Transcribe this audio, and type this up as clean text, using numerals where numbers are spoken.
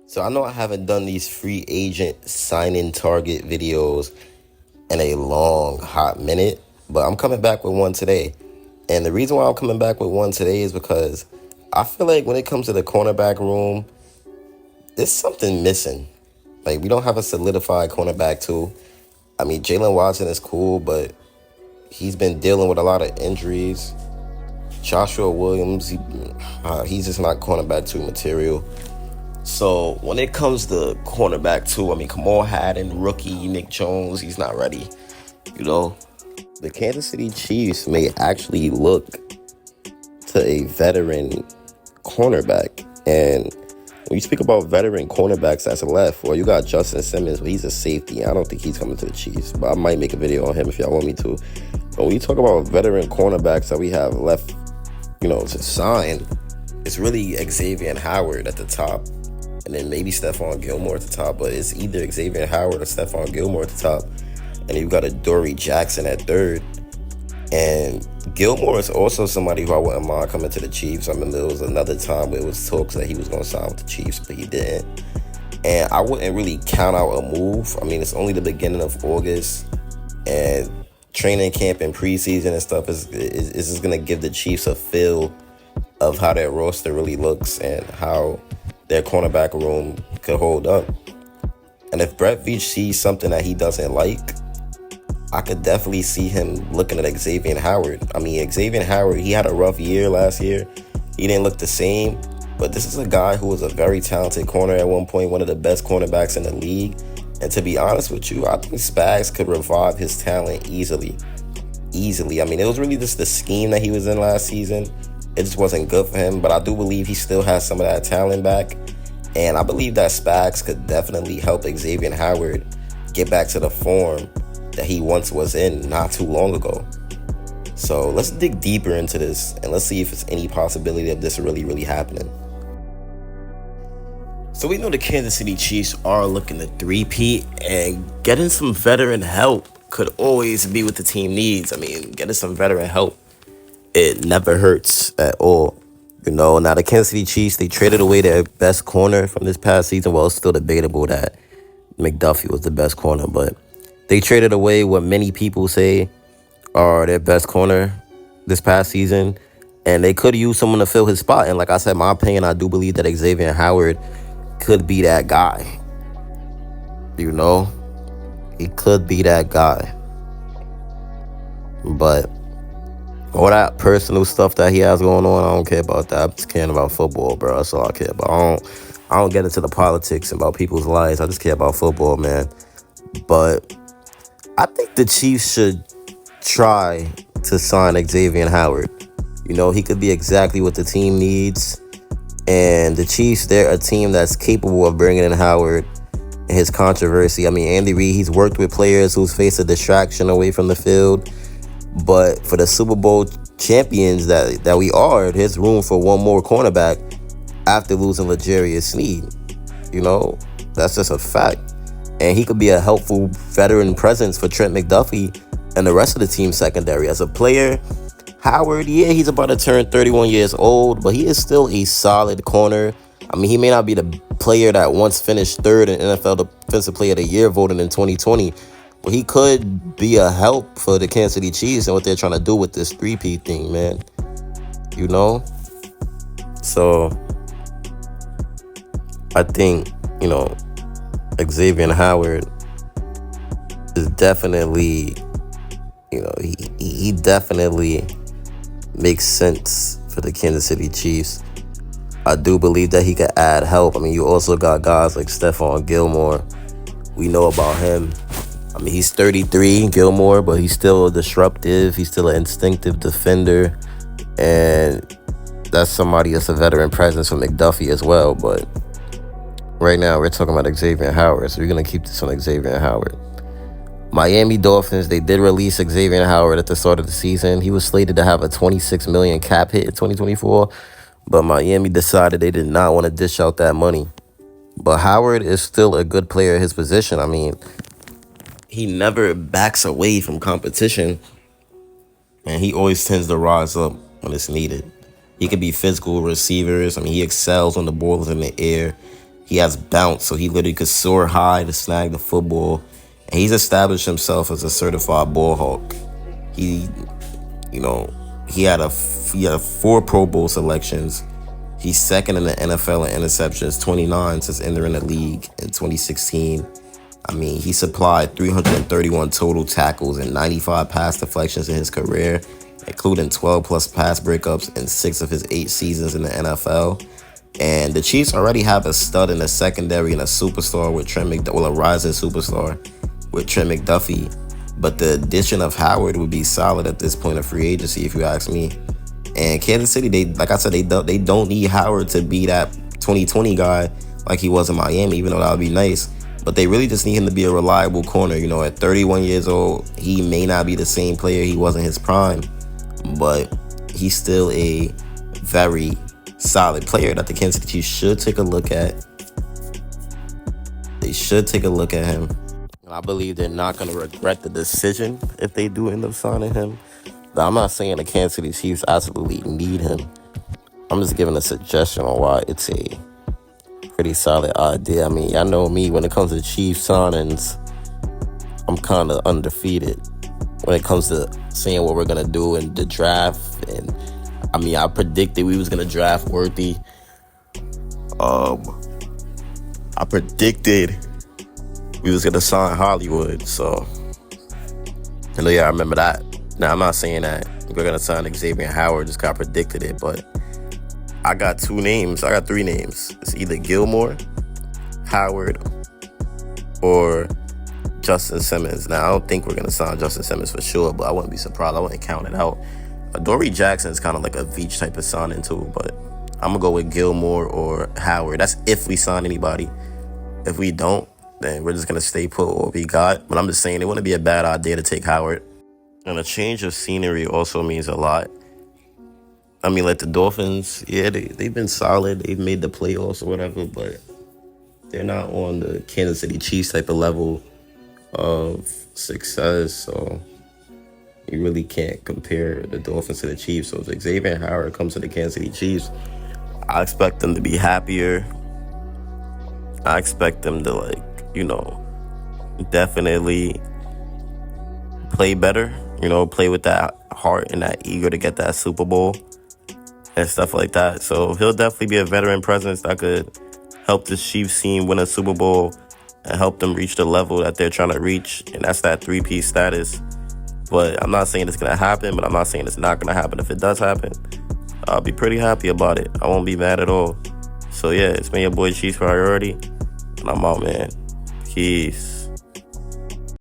So I know I haven't done these free agent sign-in target videos in a long, hot minute, but I'm coming back with one today. And the reason why I'm coming back with one today is because I feel like when it comes to the cornerback room, there's something missing. Like, we don't have a solidified cornerback too. I mean, Jalen Watson is cool, but he's been dealing with a lot of injuries. Joshua Williams, he's just not cornerback 2 material. So when it comes to cornerback 2, I mean, Kamal Haddon, rookie, Nick Jones, he's not ready. You know, the Kansas City Chiefs may actually look to a veteran cornerback. And when you speak about veteran cornerbacks that's left, well, you got Justin Simmons, but he's a safety. I don't think he's coming to the Chiefs, but I might make a video on him if y'all want me to. But when you talk about veteran cornerbacks that we have left, to sign, it's really Xavien Howard at the top. And then maybe Stephon Gilmore at the top, but it's either Xavien Howard or Stephon Gilmore at the top. And you've got a Dory Jackson at third. And Gilmore is also somebody who I wouldn't mind coming to the Chiefs. I mean, there was another time where it was talks that he was going to sign with the Chiefs, but he didn't. And I wouldn't really count out a move. I mean, it's only the beginning of August, and training camp and preseason and stuff is just going to give the Chiefs a feel of how their roster really looks and how their cornerback room could hold up. And if Brett Veach sees something that he doesn't like, I could definitely see him looking at Xavien Howard. I mean, Xavien Howard, he had a rough year last year. He didn't look the same. But this is a guy who was a very talented corner at one point, one of the best cornerbacks in the league. And to be honest with you, I think Spags could revive his talent easily. I mean, it was really just the scheme that he was in last season. It just wasn't good for him, but I do believe he still has some of that talent back. And I believe that Spags could definitely help Xavien Howard get back to the form that he once was in not too long ago. So let's dig deeper into this and let's see if it's any possibility of this really, really happening. So we know the Kansas City Chiefs are looking to three-peat, and getting some veteran help could always be what the team needs. I mean, getting some veteran help, it never hurts at all. Now the Kansas City Chiefs, they traded away their best corner from this past season. Well, it's still debatable that McDuffie was the best corner, but they traded away what many people say are their best corner this past season, and they could use someone to fill his spot. And like I said, my opinion, I do believe that Xavien Howard could be that guy. He could be that guy. But all that personal stuff that he has going on, I don't care about that. I'm just caring about football, bro. That's all I care about. I don't get into the politics about people's lives. I just care about football, man. But I think the Chiefs should try to sign Xavien Howard. He could be exactly what the team needs. And the Chiefs, they're a team that's capable of bringing in Howard and his controversy. I mean, Andy Reid, he's worked with players who's faced a distraction away from the field. But for the Super Bowl champions that we are, there's room for one more cornerback after losing L'Jarius Sneed. That's just a fact. And he could be a helpful veteran presence for Trent McDuffie and the rest of the team secondary. As a player, Howard, yeah, he's about to turn 31 years old, but he is still a solid corner. I mean, he may not be the player that once finished third in NFL Defensive Player of the Year voted in 2020, but he could be a help for the Kansas City Chiefs and what they're trying to do with this three-peat thing, man. So I think, Xavien Howard is definitely, he definitely makes sense for the Kansas City Chiefs. I do believe that he could add help. I mean, you also got guys like Stephon Gilmore. We know about him. I mean, he's 33, Gilmore, but he's still disruptive. He's still an instinctive defender. And that's somebody that's a veteran presence for McDuffie as well. But right now, we're talking about Xavien Howard, so we're going to keep this on Xavien Howard. Miami Dolphins, they did release Xavien Howard at the start of the season. He was slated to have a $26 million cap hit in 2024, but Miami decided they did not want to dish out that money. But Howard is still a good player at his position. I mean, he never backs away from competition, and he always tends to rise up when it's needed. He could be physical receivers. I mean, he excels on the balls in the air. He has bounce, so he literally could soar high to snag the football. And he's established himself as a certified ball hawk. He, you know, he had 4 Pro Bowl selections. He's second in the NFL in interceptions, 29 since entering the league in 2016. I mean, he supplied 331 total tackles and 95 pass deflections in his career, including 12 plus pass breakups in 6 of his 8 seasons in the NFL. And the Chiefs already have a stud in the secondary and a superstar with Trent McDuffie, well, a rising superstar with Trent McDuffie. But the addition of Howard would be solid at this point of free agency, if you ask me. And Kansas City, like I said, they don't need Howard to be that 2020 guy like he was in Miami, even though that would be nice. But they really just need him to be a reliable corner. You know, at 31 years old, he may not be the same player he was in his prime, but he's still a very solid player that the Kansas City Chiefs should take a look at. They should take a look at him. I believe they're not going to regret the decision if they do end up signing him. Now, I'm not saying the Kansas City Chiefs absolutely need him. I'm just giving a suggestion on why it's a pretty solid idea. I mean, y'all know me, when it comes to Chiefs signings, I'm kind of undefeated when it comes to saying what we're going to do in the draft. And I mean, I predicted we was going to draft Worthy. I predicted we was going to sign Hollywood. So, I know y'all remember that. Now, I'm not saying that we're going to sign Xavien Howard, just got predicted it, but I got 2 names. I got 3 names. It's either Gilmore, Howard, or Justin Simmons. Now, I don't think we're going to sign Justin Simmons for sure, but I wouldn't be surprised. I wouldn't count it out. Dory Jackson is kind of like a Veach type of signing too, but I'm going to go with Gilmore or Howard. That's if we sign anybody. If we don't, then we're just going to stay put what we got. But I'm just saying it wouldn't be a bad idea to take Howard. And a change of scenery also means a lot. I mean, like the Dolphins, yeah, they've been solid. They've made the playoffs or whatever, but they're not on the Kansas City Chiefs type of level of success. So you really can't compare the Dolphins to the Chiefs. So if Xavien Howard comes to the Kansas City Chiefs, I expect them to be happier. I expect them to, definitely play better. Play with that heart and that eager to get that Super Bowl and stuff like that. So he'll definitely be a veteran presence that could help the Chiefs team win a Super Bowl and help them reach the level that they're trying to reach. And that's that 3-piece status. But I'm not saying it's going to happen, but I'm not saying it's not going to happen. If it does happen, I'll be pretty happy about it. I won't be mad at all. So yeah, it's been your boy Chiefs Priority. And I'm out, man. Peace.